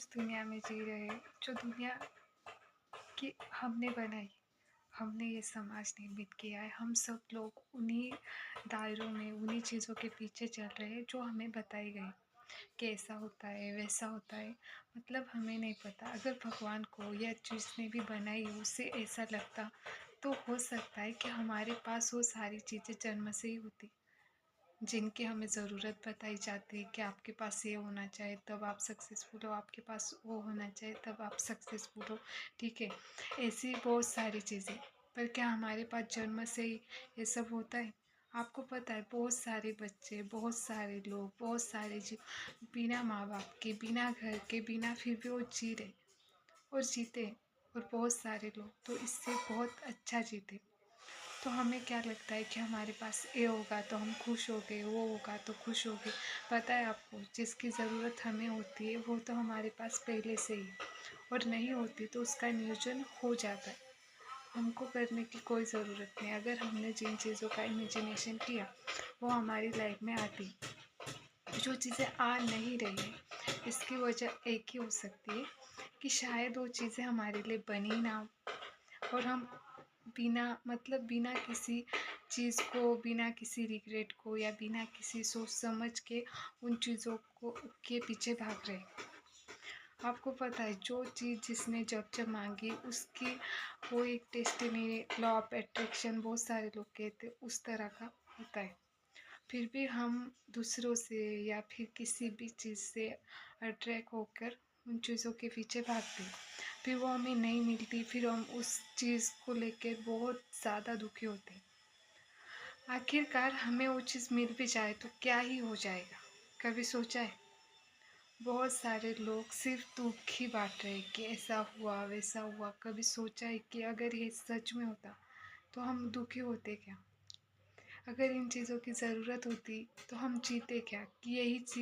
उस दुनिया में जी रहे जो दुनिया की हमने बनाई। हमने ये समाज निर्मित किया है। हम सब लोग उन्हीं दायरों में, उन्हीं चीज़ों के पीछे चल रहे हैं जो हमें बताई गई कि ऐसा होता है, वैसा होता है। मतलब हमें नहीं पता, अगर भगवान को यह चीज़ ने भी बनाई उसे ऐसा लगता तो हो सकता है कि हमारे पास वो सारी चीज़ें जन्म से ही होती जिनकी हमें ज़रूरत बताई जाती है कि आपके पास ये होना चाहिए तब आप सक्सेसफुल हो, आपके पास वो होना चाहिए तब आप सक्सेसफुल हो। ठीक है, ऐसी बहुत सारी चीज़ें, पर क्या हमारे पास जन्म से ही ये सब होता है? आपको पता है बहुत सारे बच्चे, बहुत सारे लोग, बहुत सारे जीव बिना माँ बाप के, बिना घर के, बिना फिर भी वो जी रहे और जीते हैं। और बहुत सारे लोग तो इससे बहुत अच्छा जीते। तो हमें क्या लगता है कि हमारे पास ये होगा तो हम खुश हो गए, वो होगा तो खुश हो गए। पता है आपको, जिसकी ज़रूरत हमें होती है वो तो हमारे पास पहले से ही, और नहीं होती तो उसका नियोजन हो जाता है। हमको करने की कोई ज़रूरत नहीं। अगर हमने जिन चीज़ों का इमेजिनेशन किया वो हमारी लाइफ में आती। जो चीज़ें आ नहीं रही है इसकी वजह एक ही हो सकती है कि शायद वो चीज़ें हमारे लिए बनी ना हो, और हम बिना मतलब बिना किसी चीज़ को, बिना किसी रिग्रेट को या बिना किसी सोच समझ के उन चीज़ों को के पीछे भाग रहे। आपको पता है जो चीज़ जिसने जब जब मांगी उसकी वो एक डेस्टिनी, लॉ ऑफ अट्रैक्शन बहुत सारे लोग कहते हैं उस तरह का होता है। फिर भी हम दूसरों से या फिर किसी भी चीज़ से अट्रैक्ट होकर उन चीज़ों के पीछे भागते हैं। फिर वो हमें नहीं मिलती, फिर हम उस चीज़ को लेकर बहुत ज़्यादा दुखी होते हैं। आखिरकार हमें वो चीज़ मिल भी जाए तो क्या ही हो जाएगा? कभी सोचा है? बहुत सारे लोग सिर्फ दुख ही बांट रहे हैं कि ऐसा हुआ, वैसा हुआ। कभी सोचा है कि अगर ये सच में होता तो हम दुखी होते क्या? अगर इन चीज़ों की ज़रूरत होती तो हम जीते क्या कि यही चीज़